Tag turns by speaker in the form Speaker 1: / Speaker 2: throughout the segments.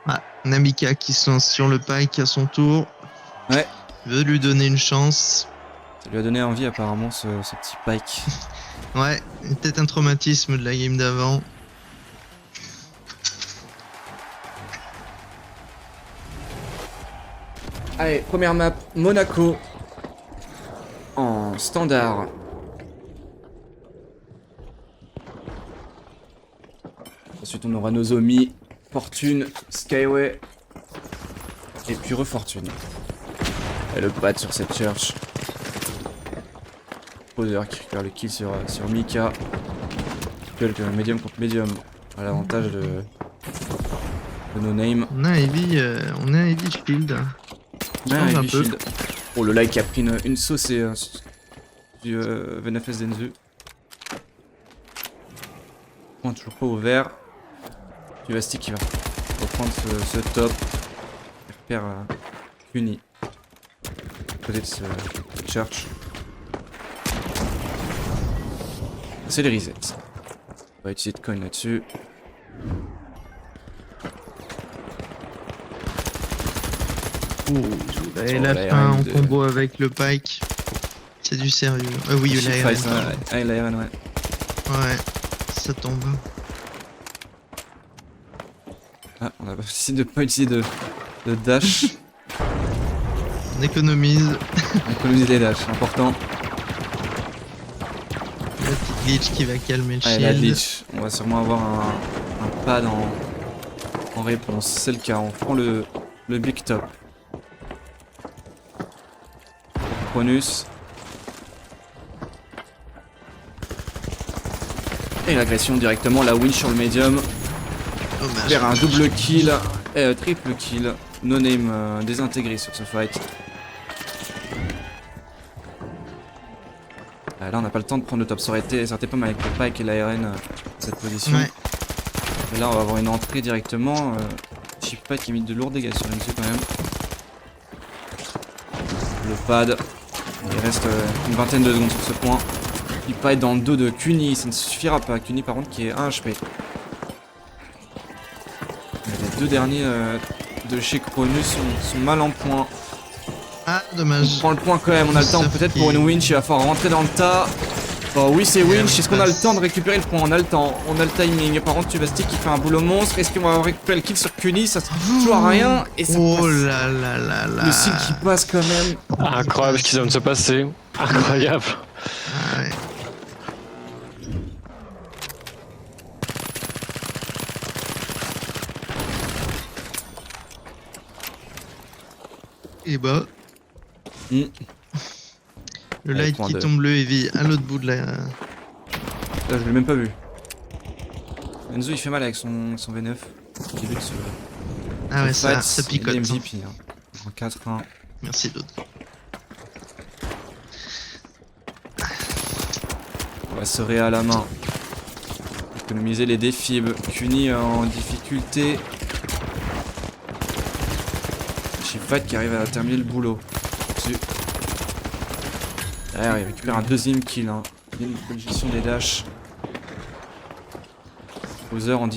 Speaker 1: Ah, Namika qui se lance sur le Pike à son tour.
Speaker 2: Ouais,
Speaker 1: Veut lui donner une chance.
Speaker 2: ça lui a donné envie apparemment ce petit Pike.
Speaker 1: Ouais, peut-être un traumatisme de la game d'avant.
Speaker 2: Allez, première map, Monaco. En standard. Ensuite on aura Nozomi, Fortune, Skyway. Et puis Refortune. Et le Brad sur cette church. Poser qui récupère le kill sur Mika. Duel que médium contre médium. À l'avantage de No Name.
Speaker 1: On a un Heavy Shield.
Speaker 2: Ouais,
Speaker 1: Change un
Speaker 2: Heavy
Speaker 1: peu.
Speaker 2: Shield. Oh, le like qui a pris une sauce et du VNFS Denzu. Point toujours pas ouvert. Du Vasti qui va reprendre ce top. Il repère Uni. Côté de ce church. C'est les resets. On va utiliser de coin là-dessus.
Speaker 1: Et
Speaker 2: Sur
Speaker 1: la
Speaker 2: la
Speaker 1: fin
Speaker 2: RN
Speaker 1: en
Speaker 2: de-
Speaker 1: combo avec le Pike. C'est du sérieux. Oui, la
Speaker 2: Shift
Speaker 1: RN,
Speaker 2: Price,
Speaker 1: pardon.
Speaker 2: ouais, la RN, ouais.
Speaker 1: Ouais, ça tombe.
Speaker 2: Ah, on a pas essayé de pas utiliser de dash.
Speaker 1: On économise.
Speaker 2: On économise les dash, important.
Speaker 1: La petite glitch qui va calmer le
Speaker 2: Allez, la
Speaker 1: shield.
Speaker 2: glitch. On va sûrement avoir un pad en réponse. C'est le cas, on prend le big top. Cronus. Et l'agression directement, la win sur le médium.
Speaker 1: Dommage.
Speaker 2: Vers un double kill, triple kill. No Name désintégré sur ce fight. Là on n'a pas le temps de prendre le top, ça aurait été pas mal avec le Pike et la RN cette position.
Speaker 1: Ouais.
Speaker 2: Et là on va avoir une entrée directement. Chip Pike qui met de lourds dégâts sur Enzu quand même. Le pad. Il reste une vingtaine de secondes sur ce point. Il peut être dans le dos de Kuni, ça ne suffira pas. Kuni par contre qui est 1 HP. Les deux derniers de chez Cronus sont mal en point.
Speaker 1: Ah,
Speaker 2: On
Speaker 1: dommage.
Speaker 2: prend le point quand même, on a le temps peut-être pour une winch, il va falloir rentrer dans le tas. Oh oui c'est winch, est-ce qu'on a le temps de récupérer le point? On a le temps, on a le timing. Par contre Tuvastic qui fait un boulot monstre, est-ce qu'on va récupérer le kill sur Kuni? Ça se joue à rien et ça
Speaker 1: Oh
Speaker 2: passe.
Speaker 1: là là là là.
Speaker 2: Le seal qui passe quand même.
Speaker 3: Incroyable ce qui vient de se passer. Incroyable.
Speaker 1: Ah ouais. Et bah,
Speaker 2: Mm.
Speaker 1: le
Speaker 2: Allez,
Speaker 1: light
Speaker 2: point
Speaker 1: qui
Speaker 2: deux.
Speaker 1: tombe le heavy à l'autre bout de la.
Speaker 2: Là je l'ai même pas vu. Enzo il fait mal avec son V9. Au début de ce
Speaker 1: Ah ouais,
Speaker 2: fight,
Speaker 1: ça
Speaker 2: il est
Speaker 1: picote.
Speaker 2: MVP hein. En 4-1.
Speaker 1: Merci d'autres.
Speaker 2: On va se ré à la main. Économiser les défibs. Kuni en difficulté. Chifat qui arrive à terminer le boulot. Dessus. Derrière, il récupère un deuxième kill. Hein. Il y a une bonne gestion des dashs. Bowser un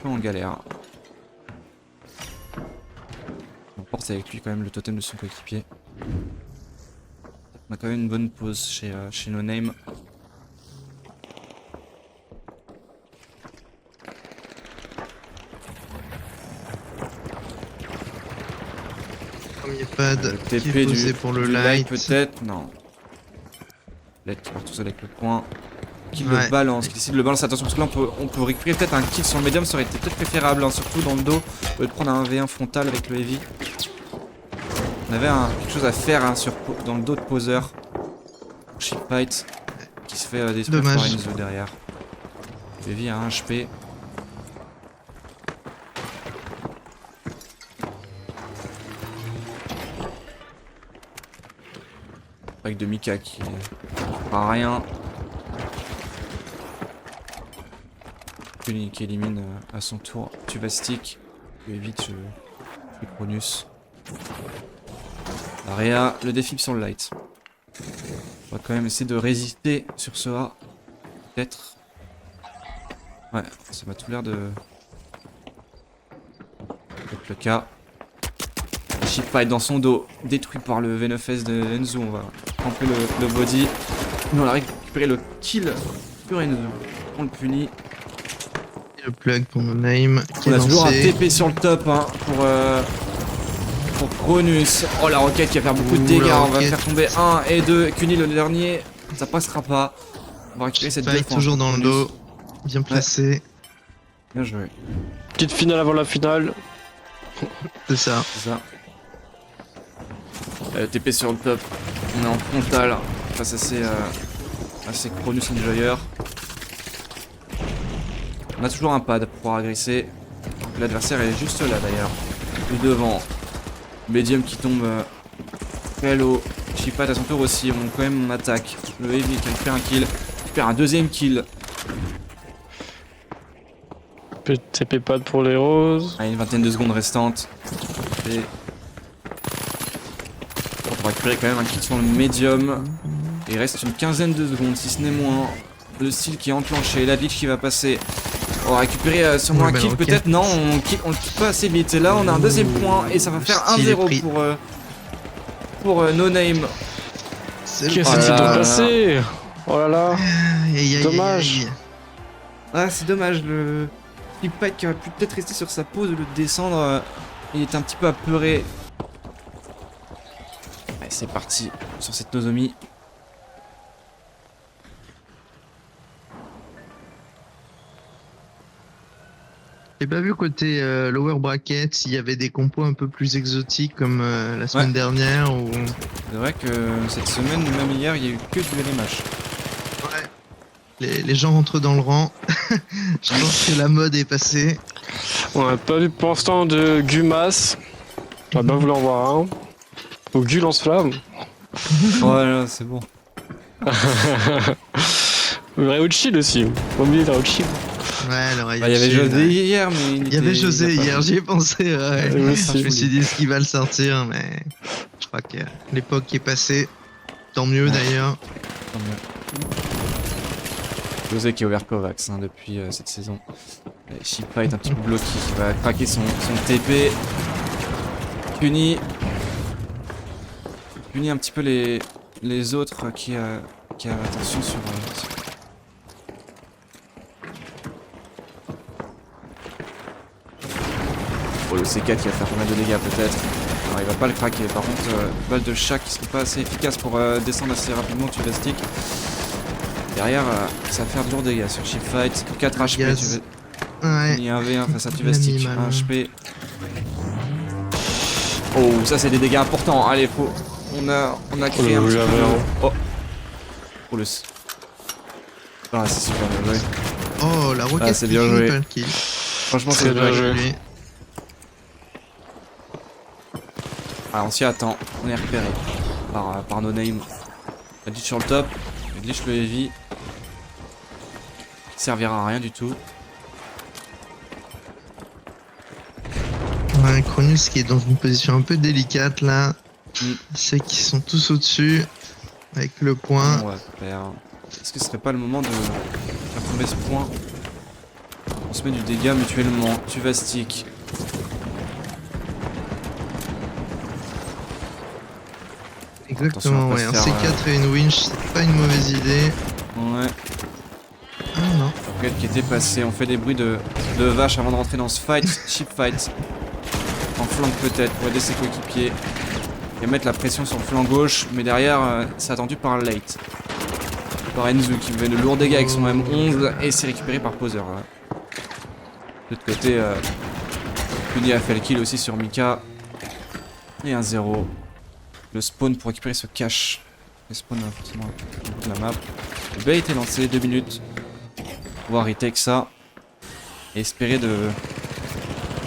Speaker 2: peu en galère. On porte avec lui quand même le totem de son coéquipier. On a quand même une bonne pause chez No Name.
Speaker 1: Premier pad
Speaker 2: Le
Speaker 1: qui est
Speaker 2: TP
Speaker 1: posé pour le
Speaker 2: du
Speaker 1: light.
Speaker 2: peut-être. Non. Light qui part tout seul avec le point. Qui
Speaker 1: Ouais.
Speaker 2: le balance, qui décide de le balance. Attention parce que là on peut récupérer peut-être un kill sur le médium, ça aurait été peut-être préférable, hein, surtout dans le dos. Au lieu de prendre un V1 frontal avec le heavy. On avait quelque chose à faire hein, dans le dos de Poser. Shipfight qui se fait détruire par
Speaker 1: Dommage.
Speaker 2: Enzo derrière. Le heavy à 1 HP. Avec de Mika qui fera rien. Qui élimine à son tour Tuvastic. Qui évite le Cronus. Aria, le défi sur le light. On va quand même essayer de résister sur ce A. Peut-être. Ouais, ça m'a tout l'air de être le cas. Shipfight dans son dos, détruit par le V9S de Enzo. On va camper le body. Mais on a récupéré le kill sur Enzo. On le punit.
Speaker 1: Le plug pour No Name. Qui
Speaker 2: On
Speaker 1: est
Speaker 2: a toujours un
Speaker 1: lancé.
Speaker 2: TP sur le top hein, pour Cronus. Oh la roquette qui va faire beaucoup de
Speaker 1: Ouh,
Speaker 2: dégâts.
Speaker 1: la
Speaker 2: On va
Speaker 1: roquette.
Speaker 2: faire tomber 1 et 2. Cuni le dernier, ça passera pas. On va récupérer cette
Speaker 1: Fight
Speaker 2: défense.
Speaker 1: toujours dans le
Speaker 2: Cronus.
Speaker 1: dos. Bien placé.
Speaker 2: Bien joué,
Speaker 3: Petite finale avant la finale.
Speaker 1: C'est ça.
Speaker 2: c'est ça. TP sur le top. On est en frontal face à ces Cronus Enjoyer. On a toujours un pad pour pouvoir agresser. L'adversaire est juste là d'ailleurs. Plus devant. Medium qui tombe très low. Shipfight à son tour aussi. On quand même on attaque. Le Heavy qui récupère un kill. Récupère un deuxième kill.
Speaker 3: TP pad pour les roses.
Speaker 2: Ah, une vingtaine de secondes restantes. Et on va récupérer quand même un kill sur le Medium. Il reste une quinzaine de secondes, si ce n'est moins. Le style qui est enclenché. La glitch qui va passer. On va récupérer sûrement
Speaker 1: Ouais,
Speaker 2: un
Speaker 1: bah,
Speaker 2: kill
Speaker 1: ok.
Speaker 2: peut-être. Non, on le quitte pas assez vite. Et là, on a un deuxième point. Et ça va faire
Speaker 1: Style est
Speaker 2: 1-0
Speaker 1: pris.
Speaker 2: pour No Name.
Speaker 1: C'est le
Speaker 3: Qu'est-ce
Speaker 2: Oh
Speaker 3: qui
Speaker 2: là
Speaker 3: s'est
Speaker 2: là.
Speaker 3: passé? Oh là là.
Speaker 1: Aïe, aïe, aïe,
Speaker 3: Dommage.
Speaker 1: aïe.
Speaker 2: Ah, c'est dommage. Le Flippack qui aurait pu peut-être rester sur sa pause, le descendre. Il est un petit peu apeuré. Allez, c'est parti sur cette Nozomi.
Speaker 1: J'ai pas vu côté lower bracket s'il y avait des compos un peu plus exotiques comme la semaine dernière ou.
Speaker 2: C'est vrai que cette semaine, même hier, il y a eu que du LMH.
Speaker 1: Ouais. Les gens rentrent dans le rang. Je pense que la mode est passée.
Speaker 3: On n'a pas vu pour l'instant de Gumas. J'aurais bien voulu en voir un. Ou Gu lance-flamme.
Speaker 2: Voilà, c'est bon.
Speaker 3: Rauchil aussi. Pas oublier Rauchil.
Speaker 1: Ouais, alors,
Speaker 2: Bah, il y avait José hier, mais
Speaker 1: Il y avait José hier, j'y ai pensé. Ouais.
Speaker 3: Oui, aussi.
Speaker 1: Je me suis dit ce qu'il va le sortir, mais je crois que l'époque est passée. Tant mieux
Speaker 2: Ouais.
Speaker 1: d'ailleurs.
Speaker 2: Tant mieux. José qui a ouvert Kovacs hein, depuis cette saison. Shippa est un petit peu bloqué, il va craquer son TP. Puni un petit peu les autres qui a attention sur. Oh, le C4 qui va faire pas mal de dégâts peut-être. Alors il va pas le craquer. Par contre, balles de chat qui sont pas assez efficaces pour descendre assez rapidement tu vas stick. Derrière, ça va faire de lourds dégâts sur Shipfight. 4 HP,
Speaker 1: Yes.
Speaker 2: tu veux.
Speaker 1: Ouais.
Speaker 2: Il y a un V1 face à
Speaker 1: Il a
Speaker 2: Tuvastic,
Speaker 1: mis mal,
Speaker 2: 1
Speaker 1: hein.
Speaker 2: HP. Oh, ça c'est des dégâts importants. Allez, on a créé un
Speaker 3: le
Speaker 2: petit peu
Speaker 3: V1.
Speaker 2: de... Oh le... Ah, c'est super bien joué.
Speaker 1: Oh, la roquette
Speaker 2: c'est
Speaker 1: qui
Speaker 2: bien
Speaker 1: finit
Speaker 2: joué.
Speaker 1: pas le kill.
Speaker 2: Franchement,
Speaker 3: Très
Speaker 2: c'est
Speaker 3: bien
Speaker 2: bien
Speaker 3: joué.
Speaker 2: joué. Ah, on s'y attend. On est repéré par No Name. La glitch sur le top. La glitch le heavy. Il servira à rien du tout.
Speaker 1: Ouais, Cronus qui est dans une position un peu délicate là.
Speaker 2: Mm.
Speaker 1: C'est qu'ils sont tous au-dessus. Avec le point.
Speaker 2: On va faire. Est-ce que ce serait pas le moment de faire tomber ce point? On se met du dégât mutuellement. Tu vas stick.
Speaker 1: Exactement,
Speaker 2: Attention à
Speaker 1: ouais.
Speaker 2: pas
Speaker 1: Un
Speaker 2: se faire,
Speaker 1: C4 et une winch, c'est pas une mauvaise idée.
Speaker 2: Ouais.
Speaker 1: Ah non.
Speaker 2: Rocket qui était passé. On fait des bruits de vache avant de rentrer dans ce fight. Chip fight. En flanc peut-être pour aider ses coéquipiers. Et mettre la pression sur le flanc gauche. Mais derrière, c'est attendu par Late. Par Enzu qui fait de lourds dégâts avec son M11. Et c'est récupéré par Poser. De l'autre côté, Puni a fait le kill aussi sur Mika. Et un 0. Le spawn pour récupérer ce cache. Le spawn forcément de la map. Le bait est lancé, 2 minutes. Pouvoir retake ça. Et espérer de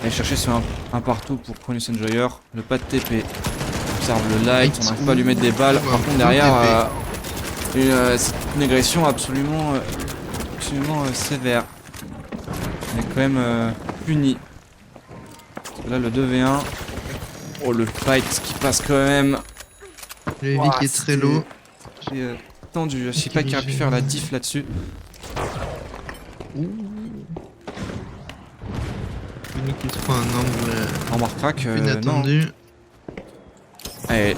Speaker 2: aller chercher sur un partout pour Cronus Enjoyer. Le pas de TP. On observe le light, on n'arrive pas à lui mettre des balles. Par contre derrière, c'est une agression absolument sévère. On est quand même puni. Là le 2v1. Oh le fight qui passe quand même.
Speaker 1: Le heavy
Speaker 2: Ouah,
Speaker 1: qui est très
Speaker 2: c'était-
Speaker 1: low.
Speaker 2: J'ai tendu. Je sais pas qui aurait pu faire la diff là-dessus.
Speaker 1: Fini qui se prend un angle
Speaker 2: En war crack, non.
Speaker 1: inattendu.
Speaker 2: Allez.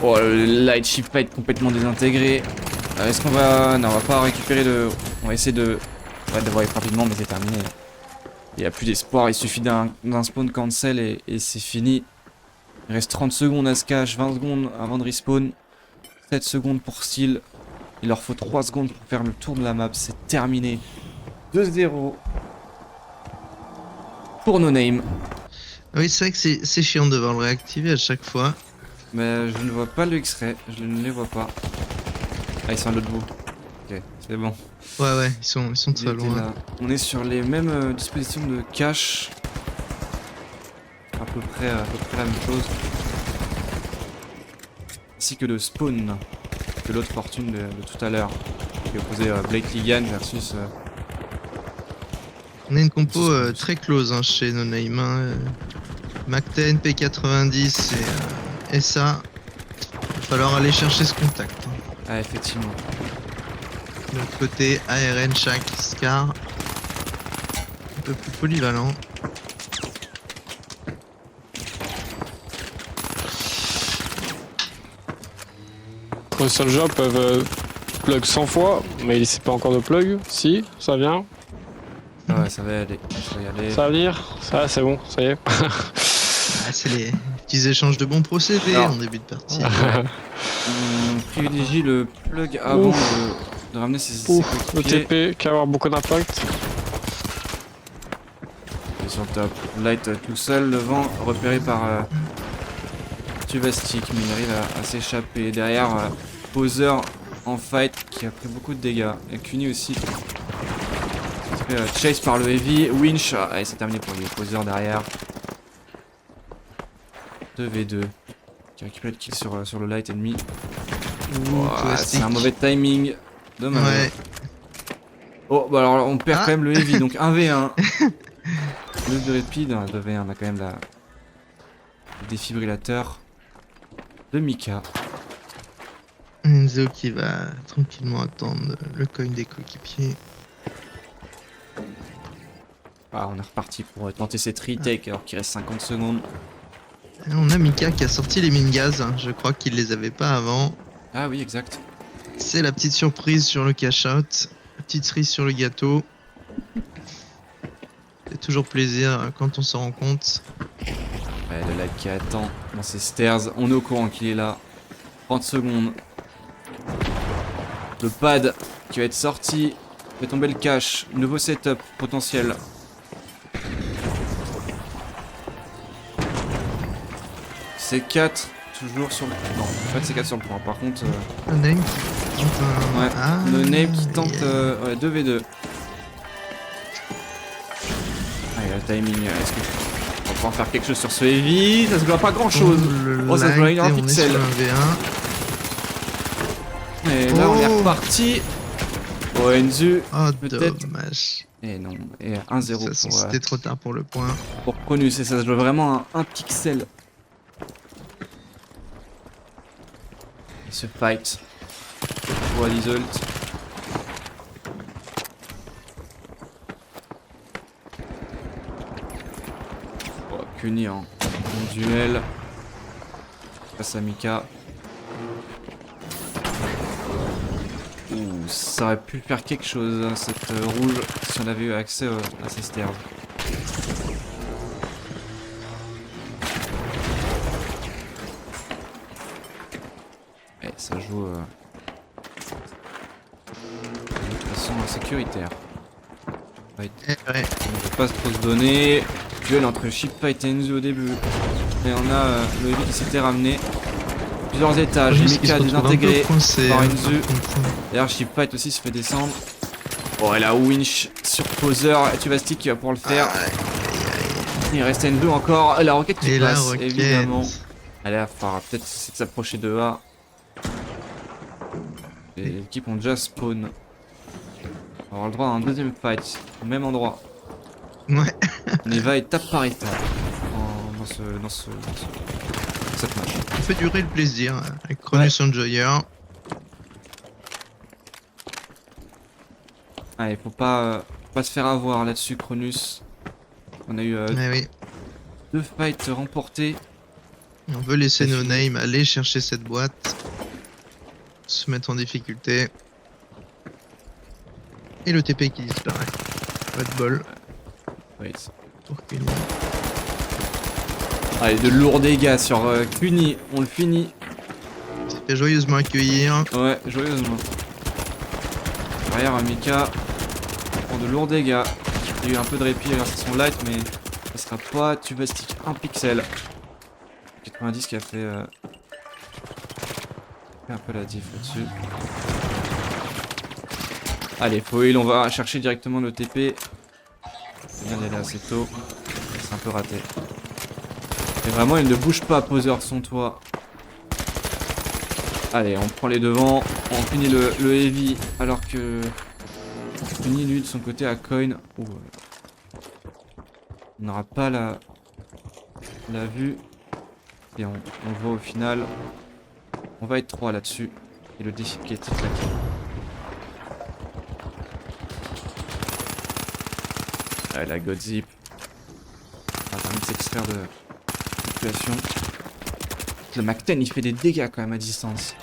Speaker 2: Oh, le light ship va être complètement désintégré. Est-ce qu'on va... Non, on va pas récupérer de... On va essayer de... Ouais, de wipe rapidement, mais c'est terminé. Il n'y a plus d'espoir, il suffit d'un spawn cancel et c'est fini. Il reste 30 secondes à se cache, 20 secondes avant de respawn. 7 secondes pour Steel. Il leur faut 3 secondes pour faire le tour de la map, c'est terminé. 2-0. Pour No Name.
Speaker 1: Oui, c'est vrai que c'est chiant de devoir le réactiver à chaque fois.
Speaker 2: Mais je ne vois pas le X-ray, je ne les vois pas. Ah, ils sont à l'autre bout. Ok, c'est bon.
Speaker 1: Ouais, ils sont
Speaker 2: Ils
Speaker 1: très
Speaker 2: étaient
Speaker 1: loin.
Speaker 2: là. On est sur les mêmes dispositions de cache. À peu près la même chose. Ainsi que de spawn. De l'autre fortune de tout à l'heure. Qui opposait Blake Ligan versus...
Speaker 1: On a une compo très close hein, chez No Name. Mac-10, P90 et SA. Il va falloir aller chercher ce contact.
Speaker 2: Ah, effectivement.
Speaker 1: De l'autre côté, ARN, Shaq, Scar. Un peu plus polyvalent.
Speaker 3: Les soldats peuvent plug 100 fois, mais il sait pas encore de plug. Si, ça vient.
Speaker 2: Ah ouais, ça va y aller. Ça va y aller.
Speaker 3: Ça va venir. Ça, c'est bon, ça y est.
Speaker 1: Ah, c'est les petits échanges de bons procédés
Speaker 2: Alors.
Speaker 1: en début de partie.
Speaker 2: On privilégie le plug avant de ramener ses
Speaker 3: Ouf, le
Speaker 2: coéquipiers.
Speaker 3: TP qui va avoir beaucoup d'impact.
Speaker 2: Et sur le top. Light tout seul, le vent repéré par Tuvastic, mais il arrive à s'échapper. Derrière, Poser en fight qui a pris beaucoup de dégâts. Et Cuny aussi. Il se fait chase par le heavy. Winch, allez, c'est terminé pour lui. Poser derrière. 2v2. Qui récupère le kill sur le light ennemi. Ouah, c'est un mauvais timing. Dommage.
Speaker 1: Ouais.
Speaker 2: Oh, bah alors on perd
Speaker 1: Ah.
Speaker 2: quand même le heavy, donc 1v1. Le de rapide, 2v1, on a quand même le défibrillateur de Mika.
Speaker 1: Enzo qui va tranquillement attendre le coin des coéquipiers.
Speaker 2: Ah, on est reparti pour tenter cette retake alors qu'il reste 50 secondes.
Speaker 1: Et on a Mika qui a sorti les mines gaz. Je crois qu'il les avait pas avant.
Speaker 2: Ah oui, exact.
Speaker 1: C'est la petite surprise sur le cash-out. La petite cerise sur le gâteau. C'est toujours plaisir quand on s'en rend compte.
Speaker 2: Ouais, le light qui attend dans ses stairs. On est au courant qu'il est là. 30 secondes. Le pad qui va être sorti. Fait tomber le cache. Nouveau setup potentiel. C4 toujours sur le... Non, pas de C4 sur le point. Par contre...
Speaker 1: No Name qui tente un...
Speaker 2: Ouais,
Speaker 1: Ah,
Speaker 2: No Name qui tente
Speaker 1: yeah.
Speaker 2: 2v2. Allez, le timing, est-ce que on va pouvoir faire quelque chose sur ce heavy? Ça se voit pas grand chose. Oh, ça se voit
Speaker 1: light,
Speaker 2: un
Speaker 1: et on est
Speaker 2: pixel.
Speaker 1: sur un V1.
Speaker 2: Et là, on est
Speaker 1: Oh.
Speaker 2: reparti. Oh, Enzu.
Speaker 1: Oh,
Speaker 2: Peut-être.
Speaker 1: dommage.
Speaker 2: Et non, et 1-0
Speaker 1: C'était trop tard pour le point.
Speaker 2: pour Cronus. Et ça se voit vraiment un pixel. Et ce fight. Pour l'Isult. Oh, Cuny en duel. Face à Mika. Ouh, ça aurait pu faire quelque chose, hein, cette rouge, si on avait eu accès à ces stairs. Et ça joue de façon sécuritaire. Ouais,
Speaker 1: Eh ouais.
Speaker 2: on peut pas trop se donner. Duel entre Shipfight et Enzo au début. Et on a le heavy qui s'était ramené. Plusieurs étages,
Speaker 1: Juste qu'il se
Speaker 2: Mika
Speaker 1: retrouve un peu
Speaker 2: désintégré
Speaker 1: coincé,
Speaker 2: par
Speaker 1: hein,
Speaker 2: Enzo.
Speaker 1: par contre.
Speaker 2: D'ailleurs, Shipfight aussi se fait descendre. Oh, et la winch sur Poser. Et Tuvastic qui va pouvoir le faire. Il reste Enzo encore. La roquette qui
Speaker 1: Et la
Speaker 2: passe,
Speaker 1: roquette.
Speaker 2: évidemment. Allez, il faudra peut-être essayer de s'approcher de A. Et les équipes ont déjà spawn. On va avoir le droit à un deuxième fight, au même endroit.
Speaker 1: Ouais.
Speaker 2: On y va étape par étape dans cette match.
Speaker 1: On fait durer le plaisir avec Cronus Enjoyer.
Speaker 2: Allez, faut pas se faire avoir là-dessus, Cronus. On a eu
Speaker 1: Ouais, oui.
Speaker 2: 2 fights remportés.
Speaker 1: On veut laisser
Speaker 2: Ça
Speaker 1: No
Speaker 2: finit.
Speaker 1: Name aller chercher cette boîte. Se mettre en difficulté. Et le TP qui disparaît. Pas de bol
Speaker 2: Fight.
Speaker 1: pour Kuni.
Speaker 2: Allez, de lourds dégâts sur Kuni. On le finit.
Speaker 1: Il s'est fait joyeusement accueillir.
Speaker 2: Ouais, joyeusement. Derrière, Mika prend de lourds dégâts. Il y a eu un peu de répit grâce à son light, mais ça sera pas tubastique. Un pixel. 90 qui a fait un peu la diff là-dessus. Allez, foil, on va chercher directement le TP. C'est bien d'y aller assez tôt. C'est un peu raté. Et vraiment, il ne bouge pas, poseur, son toit. Allez, on prend les devants. On finit le heavy alors que Kuni, lui, de son côté, à coin. Ouh, on n'aura pas la vue. Et on voit au final. On va être 3 là-dessus. Et le défi qui est claqué. Allez, la Godzip. Ça a permis de s'extraire de la situation. Le Mac-10 il fait des dégâts quand même à distance.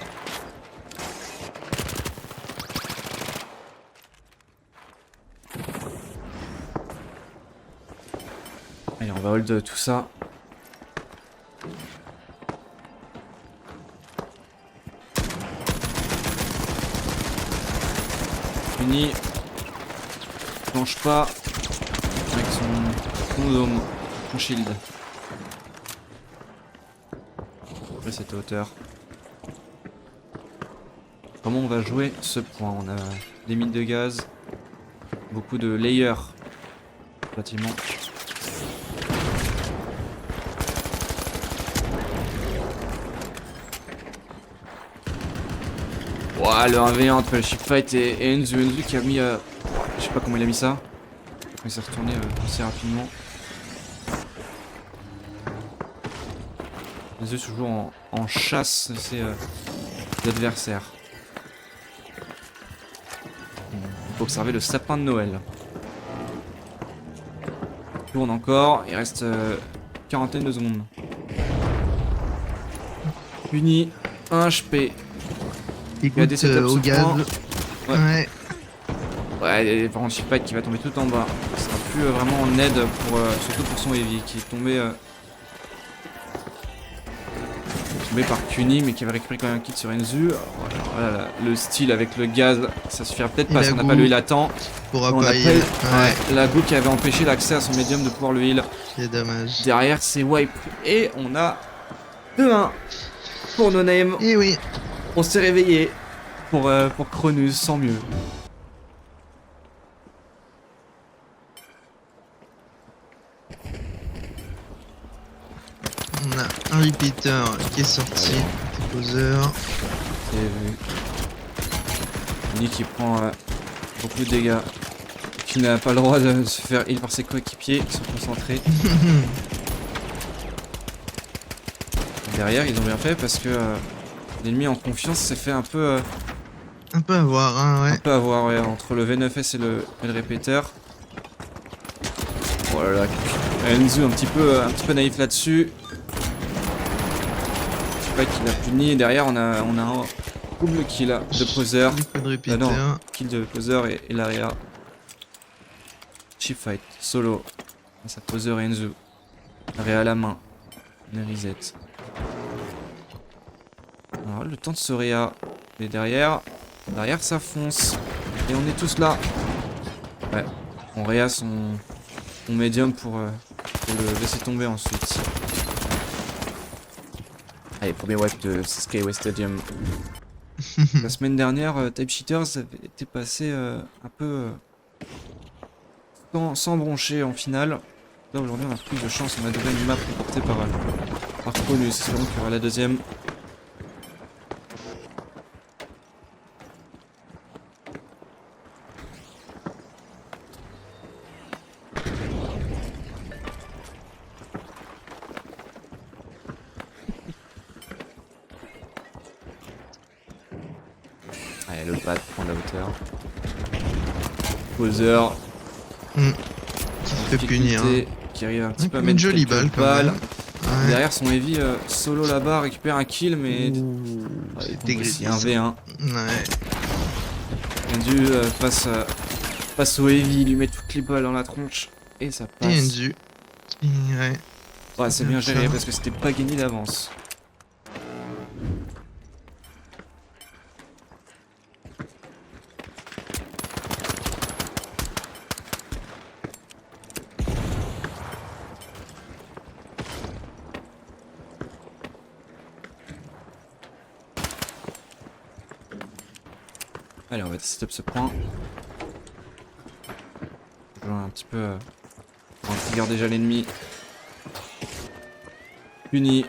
Speaker 2: Allez, on va hold tout ça. Fini. Planche pas. Avec son dôme. Son shield. Après cette hauteur. Comment on va jouer ce point? On a des mines de gaz. Beaucoup de layers. Bâtiment. Ouah, le 1v1 entre le Shipfight et Enzu. Enzu qui a mis... je sais pas comment il a mis ça. Il s'est retourné assez rapidement. Enzu toujours en chasse de ses adversaires. Il faut observer le sapin de Noël. Il tourne encore. Il reste quarantaine de secondes. Puni. 1 HP.
Speaker 1: Il
Speaker 2: Il y a des
Speaker 1: goûte
Speaker 2: setups
Speaker 1: au
Speaker 2: sur
Speaker 1: gaz.
Speaker 2: point.
Speaker 1: Ouais.
Speaker 2: Ouais, et par contre, Shipfight qui va tomber tout en bas. Ce sera plus vraiment en aide, pour, surtout pour son heavy qui est tombé par Kuni, mais qui avait récupéré quand même un kit sur Enzu. Voilà, le style avec le gaz, ça suffira peut-être
Speaker 1: Et
Speaker 2: pas
Speaker 1: la
Speaker 2: parce qu'on n'a pas
Speaker 1: Goo
Speaker 2: le heal à temps.
Speaker 1: Pourra
Speaker 2: On a
Speaker 1: pas
Speaker 2: pas
Speaker 1: heal.
Speaker 2: eu-
Speaker 1: Ouais.
Speaker 2: La Goo qui avait empêché l'accès à son médium de pouvoir le heal.
Speaker 1: C'est dommage.
Speaker 2: Derrière, c'est wipe. Et on a 2-1 pour No Name.
Speaker 1: Et oui.
Speaker 2: On s'est réveillé pour Cronus, sans mieux.
Speaker 1: On a un repeater qui est sorti. Poseur.
Speaker 2: C'est vu. Kuni qui prend beaucoup de dégâts. Qui n'a pas le droit de se faire heal par ses coéquipiers qui sont concentrés. Derrière, ils ont bien fait parce que l'ennemi en confiance s'est fait un peu
Speaker 1: avoir, hein, ouais.
Speaker 2: avoir ouais, entre le V9S et le répéteur. Voilà, Enzu un petit peu naïf là-dessus. Je sais pas qui l'a puni. Et derrière, on a un double kill de poseur.
Speaker 1: Beaucoup de repeater.
Speaker 2: non. Kill de poseur et l'arrière. Shipfight, solo. Ça poseur et Enzu. Arrêt à la main. Une reset. Alors, le temps de se réa. Et derrière ça fonce. Et on est tous là. Ouais, on réa son médium pour le laisser tomber ensuite. Allez, premier wipe de Skyway Stadium. La semaine dernière, Type Cheaters avait été passé un peu sans broncher en finale. Là aujourd'hui on a plus de chance, on a déjà une map remportée par Cronus, donc il y aura la deuxième. Allez, le bat prend la hauteur. Poseur.
Speaker 1: Qui se fait punir. Hein.
Speaker 2: qui arrive un petit
Speaker 1: Ouais,
Speaker 2: peu à
Speaker 1: comme une
Speaker 2: mettre
Speaker 1: jolie
Speaker 2: quelques
Speaker 1: balle quand
Speaker 2: balles.
Speaker 1: même. Ouais.
Speaker 2: Derrière son heavy solo là-bas récupère un kill mais
Speaker 1: C'est
Speaker 2: il tombe
Speaker 1: dégradé,
Speaker 2: aussi
Speaker 1: ça.
Speaker 2: un V1.
Speaker 1: Ouais.
Speaker 2: Enzu passe au heavy, il lui met toutes les balles dans la tronche et ça
Speaker 1: Et
Speaker 2: passe.
Speaker 1: Enzu. Ouais.
Speaker 2: Ouais, c'est bien
Speaker 1: ça.
Speaker 2: géré parce que c'était pas gagné d'avance. Allez, on va set up ce point. Je vais un petit peu. On trigger déjà l'ennemi. Puni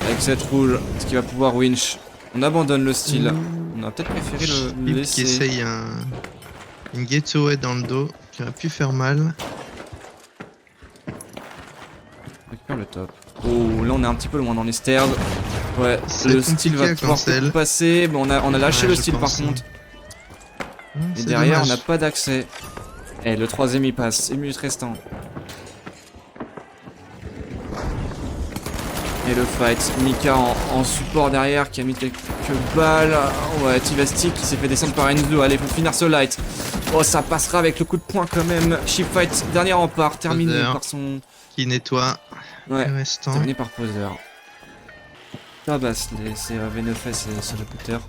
Speaker 2: avec cette rouge, ce qui va pouvoir winch. On abandonne le style. On a peut-être préféré le
Speaker 1: Chip qui
Speaker 2: laisser.
Speaker 1: essaye une getaway dans le dos qui aurait pu faire mal.
Speaker 2: On récupère le top. Oh, là on est un petit peu loin dans les stairs. Ouais,
Speaker 1: C'est
Speaker 2: le style va
Speaker 1: compliqué à
Speaker 2: pouvoir
Speaker 1: cancel.
Speaker 2: passer. Bon, on a lâché
Speaker 1: Ouais,
Speaker 2: le
Speaker 1: je
Speaker 2: style par
Speaker 1: pense,
Speaker 2: contre. Et
Speaker 1: C'est
Speaker 2: derrière, on
Speaker 1: dommage.
Speaker 2: n'a pas d'accès. Et le troisième il passe. 1 minute restant. Et le fight. Mika en support derrière qui a mis quelques balles. Ouais, Tivastic qui s'est fait descendre par Enzo. Allez, faut finir ce light. Oh, ça passera avec le coup de poing quand même. Ship fight, dernier rempart, terminé
Speaker 1: Poser.
Speaker 2: par son.
Speaker 1: Qui nettoie
Speaker 2: Ouais,
Speaker 1: le restant.
Speaker 2: terminé par Poser. Tabasse c'est V9S et ce recruteur.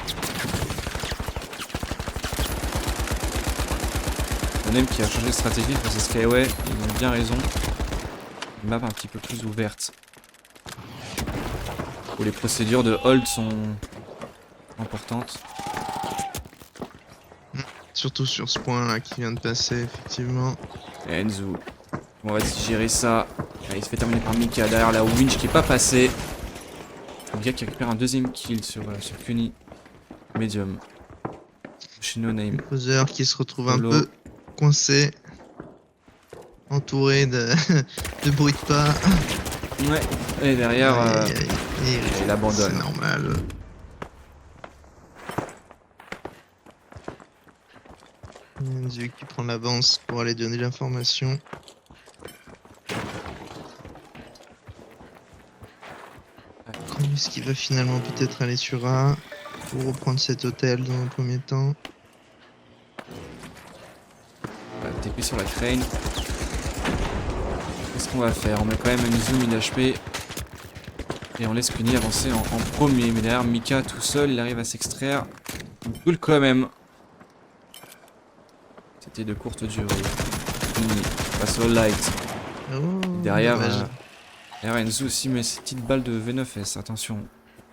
Speaker 2: Même qui a changé de stratégie face à Skyway, ils ont bien raison. Une map un petit peu plus ouverte. Où les procédures de hold sont importantes.
Speaker 1: Surtout sur ce point là qui vient de passer, effectivement.
Speaker 2: Et Enzu, on va digérer ça. Là, il se fait terminer par Mika derrière la winch qui est pas passée. Mika qui récupère un deuxième kill sur Kuni. Medium. Chez No Name.
Speaker 1: Poser qui se retrouve
Speaker 2: Solo.
Speaker 1: un peu coincé. Entouré de, de bruit de pas.
Speaker 2: Ouais. Et derrière,
Speaker 1: Aïe, aïe, aïe.
Speaker 2: il abandonne.
Speaker 1: C'est normal. Enzu qui prend l'avance pour aller donner l'information. Comment est-ce qu'il va finalement peut-être aller sur A pour reprendre cet hôtel dans un premier temps?
Speaker 2: On va TP sur la crane. Qu'est-ce qu'on va faire? On met quand même une zoom, une HP. Et on laisse Kuni avancer en premier. Mais derrière, Mika tout seul, il arrive à s'extraire. Il brûle quand même. C'était de courte durée. Kuni passe au light.
Speaker 1: Oh,
Speaker 2: Derrière,
Speaker 1: dommage.
Speaker 2: derrière Enzo aussi met ses petites balles de V9S. Attention,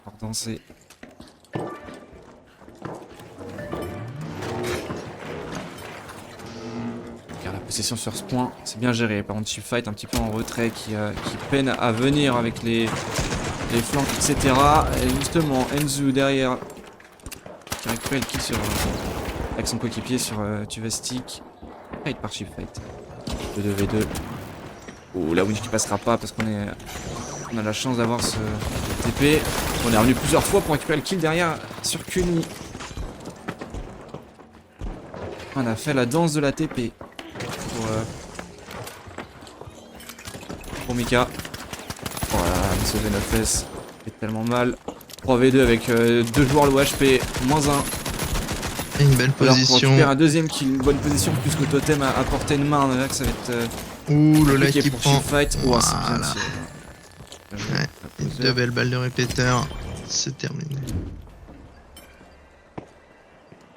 Speaker 2: pour danser. Car la possession sur ce point, c'est bien géré. Par contre, Fight un petit peu en retrait qui peine à venir avec les flancs, etc. Et justement, Enzu derrière qui récupère le kill sur, avec son coéquipier sur Tuvastic. Fight par Fight. 2v2. Oh, la winch qui passera pas parce on a la chance d'avoir ce TP. On est revenu plusieurs fois pour récupérer le kill derrière sur Kuni. On a fait la danse de la TP pour Mika. Voilà, ce V9S fait tellement mal. 3v2 avec 2 joueurs low HP, -1.
Speaker 1: Et une belle
Speaker 2: Alors qu'on
Speaker 1: position.
Speaker 2: récupère un deuxième kill, une bonne position puisque le totem à portée de main. On a là que ça va être
Speaker 1: Ouh, le lac
Speaker 2: compliqué
Speaker 1: qui
Speaker 2: pour
Speaker 1: prend.
Speaker 2: Fight. Oh, c'est bien
Speaker 1: Voilà.
Speaker 2: tiré.
Speaker 1: Et deux belles balles de répéteur. C'est terminé.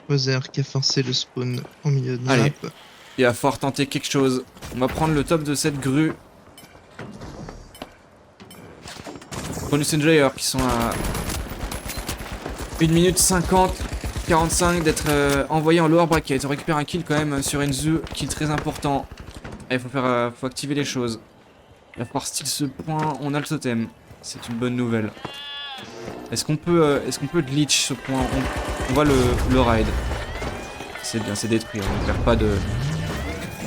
Speaker 1: Poser qui a forcé le spawn au milieu de
Speaker 2: Allez.
Speaker 1: map.
Speaker 2: Il va falloir tenter quelque chose. On va prendre le top de cette grue. Bonus Enjoyer qui sont à 1 minute 50, 45 d'être envoyés en lower bracket. On récupère un kill quand même sur Enzu, kill très important. Il faut activer les choses. Il va falloir steal ce point, on a le totem. C'est une bonne nouvelle. Est-ce qu'on peut glitch ce point? On voit le raid. C'est bien, c'est détruit, on ne perd pas de...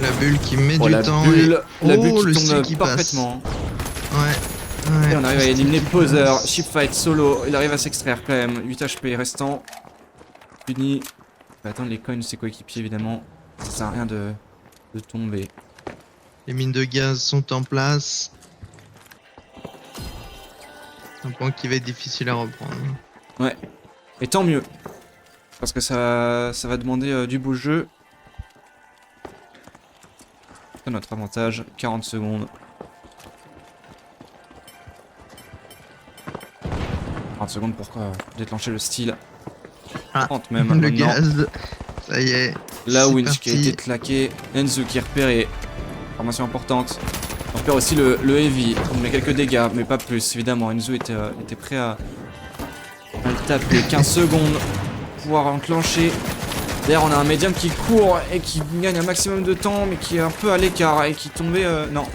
Speaker 1: La bulle qui met
Speaker 2: Oh,
Speaker 1: du
Speaker 2: la
Speaker 1: temps.
Speaker 2: bulle, la
Speaker 1: Oh,
Speaker 2: bulle
Speaker 1: le
Speaker 2: qui
Speaker 1: style
Speaker 2: tombe
Speaker 1: qui
Speaker 2: parfaitement.
Speaker 1: Ouais.
Speaker 2: Et on arrive à éliminer
Speaker 1: le
Speaker 2: Poser, Shipfight solo, il arrive à s'extraire quand même, 8 HP restant. Puni, il va attendre les coins de ses coéquipiers évidemment, ça sert à rien de tomber.
Speaker 1: Les mines de gaz sont en place. Un point qui va être difficile à reprendre.
Speaker 2: Ouais. Et tant mieux. Parce que ça va demander du beau jeu. C'est notre avantage. 40 secondes. 40 secondes pour déclencher le style.
Speaker 1: Ah,
Speaker 2: 30 même.
Speaker 1: le
Speaker 2: maintenant.
Speaker 1: gaz, ça y est.
Speaker 2: La
Speaker 1: c'est
Speaker 2: winch qui a
Speaker 1: parti.
Speaker 2: été claquée. Enzu qui est repéré. Information importante. On repère aussi le heavy. On met quelques dégâts, mais pas plus. Évidemment, Enzu était prêt à le taper. 15 secondes pour pouvoir enclencher. D'ailleurs, on a un médium qui court et qui gagne un maximum de temps, mais qui est un peu à l'écart et qui tombait. Non,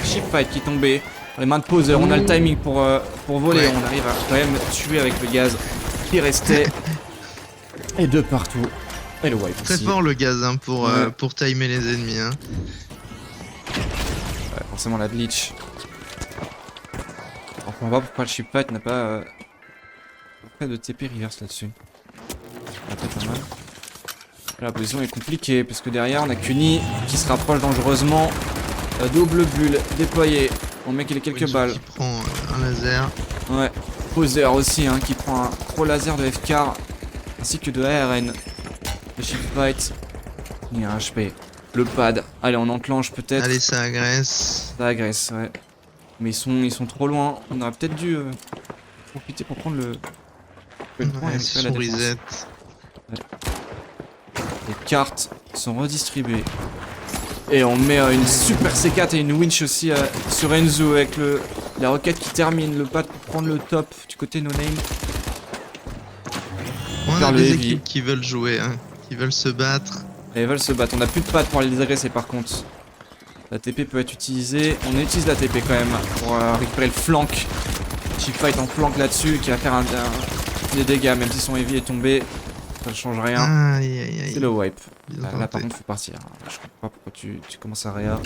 Speaker 2: Ship Fight qui tombait. Dans les mains de poseur. On a le timing pour voler.
Speaker 1: Ouais.
Speaker 2: On arrive à quand même tuer avec le gaz qui restait. Et de partout. Et le wipe
Speaker 1: Très
Speaker 2: aussi.
Speaker 1: fort le gaz hein,
Speaker 2: Ouais.
Speaker 1: pour timer les ennemis. Hein.
Speaker 2: Ouais, forcément la glitch. On comprend pas pourquoi le Ship Fight n'a pas fait de TP reverse là-dessus. Ça peut être pas mal. Là, la position est compliquée parce que derrière on a Kuni qui se rapproche dangereusement. La double bulle déployée. On met qu'il ait quelques
Speaker 1: Winch
Speaker 2: balles.
Speaker 1: Qui prend un laser.
Speaker 2: Ouais. Poseur aussi hein, qui prend un gros laser de FK ainsi que de ARN. Le Ship Fight. Il y a un HP. Le pad. Allez, on enclenche peut-être.
Speaker 1: Allez, ça agresse.
Speaker 2: Ça agresse, ouais. Mais ils sont trop loin. On aurait peut-être dû profiter pour prendre le point et
Speaker 1: Ouais,
Speaker 2: récupérer
Speaker 1: c'est
Speaker 2: la
Speaker 1: son
Speaker 2: défense.
Speaker 1: reset.
Speaker 2: Les cartes sont redistribuées. Et on met une super C4 et une winch aussi sur Enzu avec la roquette qui termine le pad pour prendre le top du côté no name.
Speaker 1: On
Speaker 2: Vers
Speaker 1: a
Speaker 2: le
Speaker 1: des
Speaker 2: heavy.
Speaker 1: équipes qui veulent jouer, hein, qui veulent se battre.
Speaker 2: Et ils veulent se battre. On a plus de pad pour aller les agresser par contre. La TP peut être utilisée. On utilise la TP quand même pour récupérer le flank. Chip Fight en flank là-dessus qui va faire des dégâts même si son heavy est tombé. Ça ne change rien.
Speaker 1: Aïe aïe aïe.
Speaker 2: C'est le wipe.
Speaker 1: Bien
Speaker 2: Là par
Speaker 1: tenté.
Speaker 2: contre faut partir. Je comprends pas pourquoi tu commences à réa.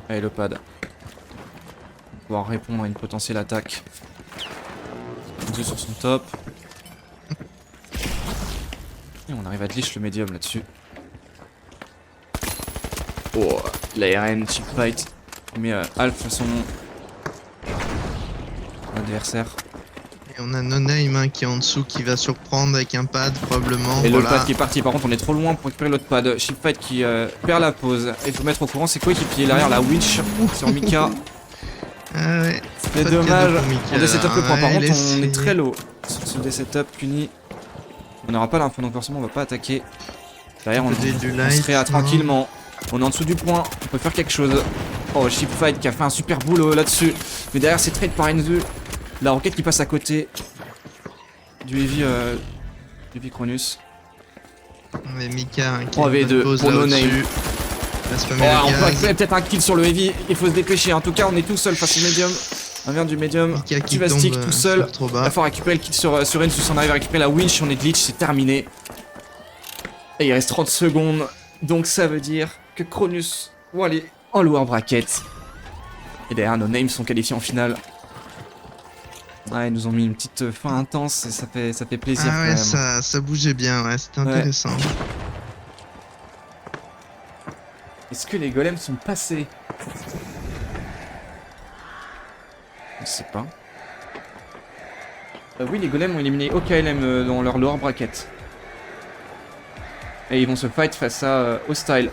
Speaker 2: Allez le pad. Pour pouvoir répondre à une potentielle attaque. Enzu sur son top. Et on arrive à glitch le médium là-dessus. Oh, l'ARN Chip Fight. Il met Alpha son adversaire.
Speaker 1: Et on a No Name hein, qui est en dessous qui va surprendre avec un pad probablement.
Speaker 2: Et le
Speaker 1: voilà.
Speaker 2: pad qui est parti, par contre on est trop loin pour récupérer l'autre pad. Ship Fight qui perd la pause. Il faut mettre au courant ses coéquipiers derrière la winch sur Mika.
Speaker 1: Ah ouais.
Speaker 2: C'est
Speaker 1: Pas de
Speaker 2: dommage.
Speaker 1: cadeau pour Mika,
Speaker 2: On désetup le point. Par
Speaker 1: ouais,
Speaker 2: contre
Speaker 1: laisse
Speaker 2: on est
Speaker 1: finir.
Speaker 2: très low sur ce désetup. Puni. On n'aura pas l'info donc forcément on va pas attaquer. Derrière on
Speaker 1: Du
Speaker 2: se
Speaker 1: light,
Speaker 2: réa
Speaker 1: non.
Speaker 2: tranquillement. On est en dessous du point. On peut faire quelque chose. Oh Ship Fight qui a fait un super boulot là-dessus. Mais derrière c'est trade par Enzu. La roquette qui passe à côté. Du heavy Cronus.
Speaker 1: Mais Mika hein, qui
Speaker 2: 3v2
Speaker 1: pose
Speaker 2: pour
Speaker 1: là
Speaker 2: No Name.
Speaker 1: au-dessus. Va
Speaker 2: Oh,
Speaker 1: spammer
Speaker 2: on
Speaker 1: le
Speaker 2: peut
Speaker 1: gaz.
Speaker 2: récupérer peut-être un kill sur le heavy. Il faut se dépêcher. En tout cas on est tout seul face au médium. On vient du médium.
Speaker 1: Mika
Speaker 2: Qui
Speaker 1: qui
Speaker 2: va
Speaker 1: tombe
Speaker 2: stick tout seul.
Speaker 1: trop
Speaker 2: Il
Speaker 1: bas.
Speaker 2: va falloir récupérer le kill sur Enzu. Si on arrive à récupérer la winch, on est glitch, c'est terminé. Et il reste 30 secondes. Donc ça veut dire que Cronus va aller en lower bracket. Et derrière, nos names sont qualifiés en finale. Ouais, ils nous ont mis une petite fin intense et ça fait plaisir
Speaker 1: Ah
Speaker 2: quand
Speaker 1: ouais,
Speaker 2: même.
Speaker 1: ça bougeait bien, ouais, c'était
Speaker 2: Ouais.
Speaker 1: intéressant.
Speaker 2: Est-ce que les golems sont passés? Je sais pas. Oui, les golems ont éliminé OKLM dans leur lower bracket. Et ils vont se fight face à Hostile.